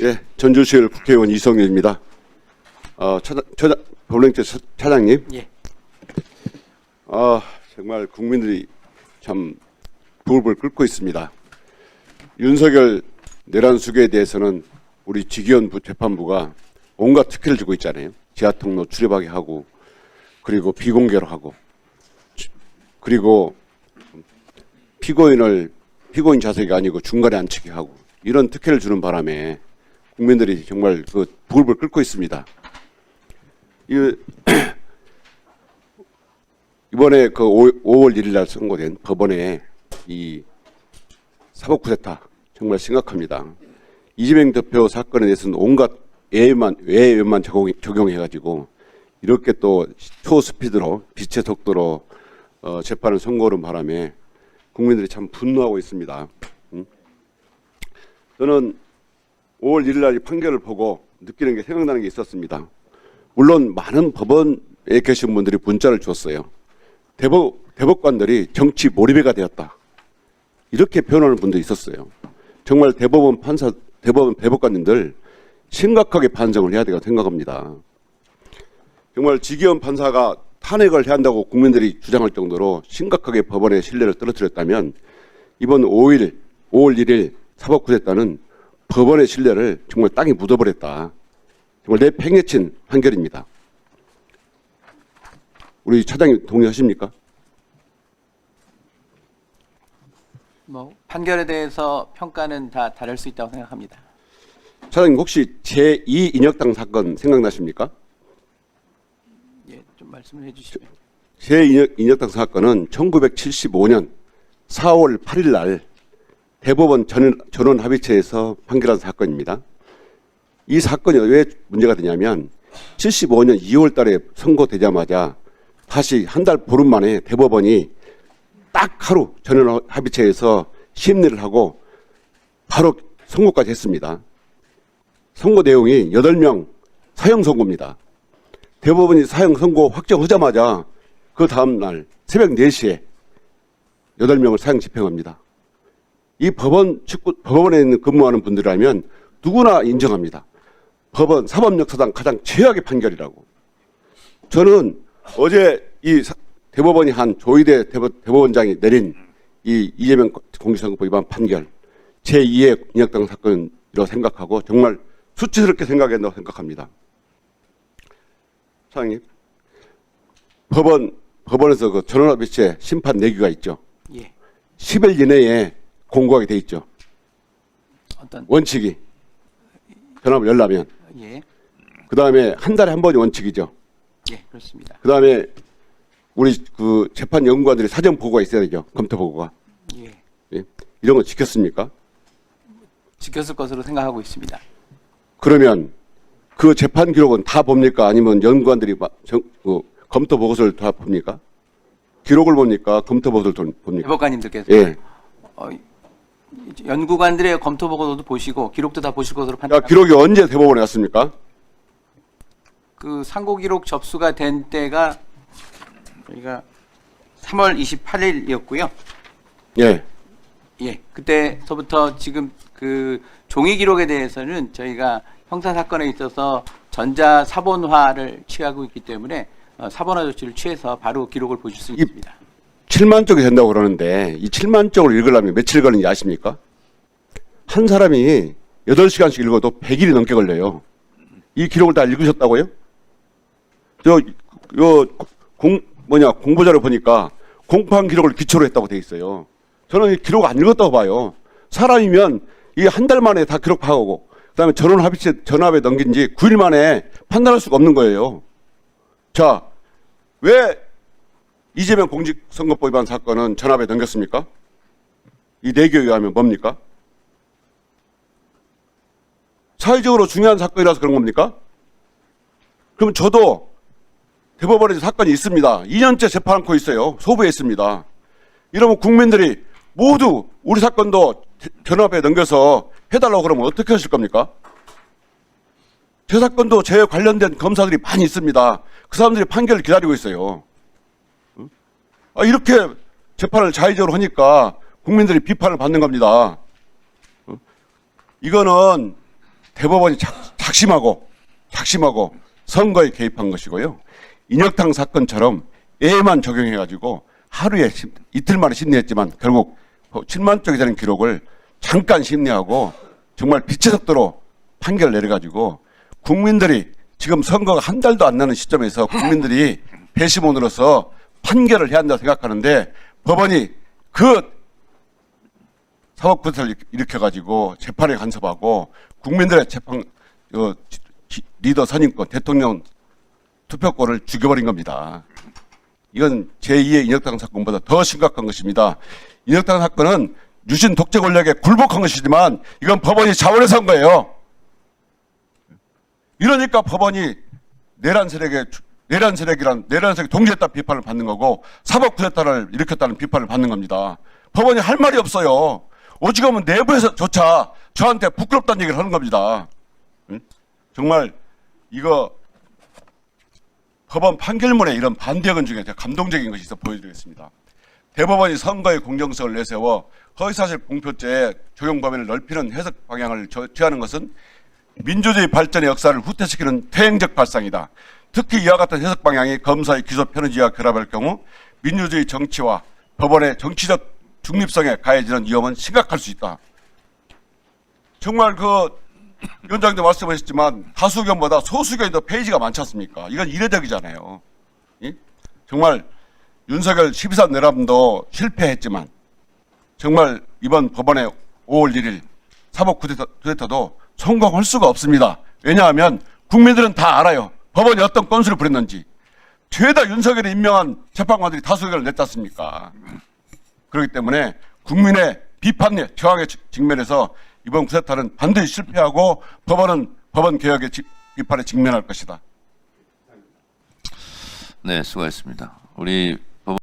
예, 전주시의회 국회의원 이성일입니다. 법령제 차장님. 예. 정말 국민들이 참 부글부글 끓고 있습니다. 윤석열 내란수계에 대해서는 우리 지기현 재판부가 온갖 특혜를 주고 있잖아요. 지하통로 출입하게 하고, 그리고 비공개로 하고, 그리고 피고인 자석이 아니고 중간에 앉히게 하고, 이런 특혜를 주는 바람에 국민들이 정말 부글부글 끓고 있습니다. 이번에 5월 1일 날 선고된 법원의 이 사법 쿠데타 정말 심각합니다. 이재명 대표 사건에 대해서는 온갖 외에만 적용해가지고 이렇게 또 초스피드로 빛의 속도로 재판을 선고하는 바람에 국민들이 참 분노하고 있습니다. 저는 5월 1일 날 판결을 보고 느끼는 게 생각나는 게 있었습니다. 물론 많은 법원에 계신 분들이 문자를 줬어요. 대법관들이 정치 몰입해가 되었다. 이렇게 표현하는 분도 있었어요. 정말 대법관님들 심각하게 반성을 해야 되고 생각합니다. 정말 지기현 판사가 탄핵을 해야 한다고 국민들이 주장할 정도로 심각하게 법원의 신뢰를 떨어뜨렸다면 이번 5월 1일 사법 쿠데타는 법원의 신뢰를 정말 땅에 묻어버렸다. 정말 내팽개친 판결입니다. 우리 차장님 동의하십니까? 판결에 대해서 평가는 다 다를 수 있다고 생각합니다. 차장님 혹시 제2 인혁당 사건 생각나십니까? 예, 좀 말씀을 해주시면. 제2 인혁당 사건은 1975년 4월 8일 날 대법원 전원 합의체에서 판결한 사건입니다. 이 사건이 왜 문제가 되냐면 75년 2월 달에 선고되자마자 다시 한 달 보름 만에 대법원이 딱 하루 전원 합의체에서 심리를 하고 바로 선고까지 했습니다. 선고 내용이 8명 사형 선고입니다. 대법원이 사형 선고 확정하자마자 그 다음날 새벽 4시에 8명을 사형 집행합니다. 이 법원에 근무하는 분들이라면 누구나 인정합니다. 법원 사법 역사상 가장 최악의 판결이라고. 저는 어제 이 대법원이 한 조희대 대법원장이 내린 이 이재명 공직선거법 위반 판결 제2의 인혁당 사건이라고 생각하고 정말 수치스럽게 생각한다고 생각합니다. 사장님, 법원에서 그 전원합의체 심판 내규가 있죠. 예. 10일 이내에 공고하게 돼 있죠. 어떤 원칙이 전압을 열려면. 예. 그 다음에 한 달에 한 번이 원칙이죠. 예, 그렇습니다. 그 다음에 우리 그 재판 연구관들이 사전 보고가 있어야 되죠. 검토 보고가. 예. 예? 이런 거 지켰습니까? 지켰을 것으로 생각하고 있습니다. 그러면 그 재판 기록은 다 봅니까? 아니면 연구관들이 검토 보고서를 다 봅니까? 기록을 봅니까? 검토 보고서를 봅니까? 대법관님들께서 예. 연구관들의 검토 보고서도 보시고 기록도 다 보실 것으로 야, 판단합니다. 기록이 언제 대법원에 갔습니까? 그 상고 기록 접수가 된 때가 저희가 3월 28일이었고요. 예. 예, 그때서부터 지금 그 종이 기록에 대해서는 저희가 형사 사건에 있어서 전자 사본화를 취하고 있기 때문에 사본화 조치를 취해서 바로 기록을 보실 수 있습니다. 7만 쪽이 된다고 그러는데 이 7만 쪽을 읽으려면 며칠 걸리는지 아십니까? 한 사람이 8시간씩 읽어도 100일이 넘게 걸려요. 이 기록을 다 읽으셨다고요? 공보자를 보니까 공판 기록을 기초로 했다고 돼 있어요. 저는 이 기록 안 읽었다고 봐요. 사람이면 이 한 달 만에 다 기록 파악하고 그다음에 전압에 넘긴 지 9일 만에 판단할 수가 없는 거예요. 자, 왜 이재명 공직선거법 위반 사건은 전압에 넘겼습니까? 이 내규에 의하면 뭡니까? 사회적으로 중요한 사건이라서 그런 겁니까? 그럼 저도 대법원에 사건이 있습니다. 2년째 재판하고 있어요. 소부에 있습니다. 이러면 국민들이 모두 우리 사건도 전압에 넘겨서 해달라고 그러면 어떻게 하실 겁니까? 제 사건도 제 관련된 검사들이 많이 있습니다. 그 사람들이 판결을 기다리고 있어요. 이렇게 재판을 자의적으로 하니까 국민들이 비판을 받는 겁니다. 이거는 대법원이 작심하고 선거에 개입한 것이고요. 인혁당 사건처럼 A만 적용해가지고 하루에 이틀 만에 심리했지만 결국 7만 쪽이 되는 기록을 잠깐 심리하고 정말 빛의 속도로 판결을 내려가지고 국민들이 지금 선거가 한 달도 안 나는 시점에서 국민들이 배심원으로서 판결을 해야 한다고 생각하는데 법원이 그 사법부를 일으켜가지고 재판에 간섭하고 국민들의 재판 리더 선임권, 대통령 투표권을 죽여버린 겁니다. 이건 제2의 인혁당 사건보다 더 심각한 것입니다. 인혁당 사건은 유신 독재 권력에 굴복한 것이지만 이건 법원이 자원해서 한 거예요. 이러니까 법원이 내란 세력이 동지했다 비판을 받는 거고 사법 쿠데타를 일으켰다는 비판을 받는 겁니다. 법원이 할 말이 없어요. 오죽하면 내부에서조차 저한테 부끄럽다는 얘기를 하는 겁니다. 정말 이거 법원 판결문에 이런 반대의견 중에 제가 감동적인 것이 있어 보여드리겠습니다. 대법원이 선거의 공정성을 내세워 허위사실 공표죄의 적용 범위를 넓히는 해석 방향을 취하는 것은 민주주의 발전의 역사를 후퇴시키는 퇴행적 발상이다. 특히 이와 같은 해석 방향이 검사의 기소 편의지와 결합할 경우 민주주의 정치와 법원의 정치적 중립성에 가해지는 위험은 심각할 수 있다. 정말 위원장도 말씀하셨지만 다수 의견보다 소수 의견이 더 페이지가 많지 않습니까? 이건 이례적이잖아요. 예? 정말 윤석열 12선 내란도 실패했지만 정말 이번 법원의 5월 1일 사법 쿠데타도 성공할 수가 없습니다. 왜냐하면 국민들은 다 알아요. 법원이 어떤 건수를 부렸는지. 죄다 윤석열이 임명한 재판관들이 다수 의견을 냈지 않습니까? 그렇기 때문에 국민의 비판에 저항에 직면해서 이번 쿠데타는 반드시 실패하고 법원은 법원 개혁의 비판에 직면할 것이다. 네, 수고하셨습니다. 우리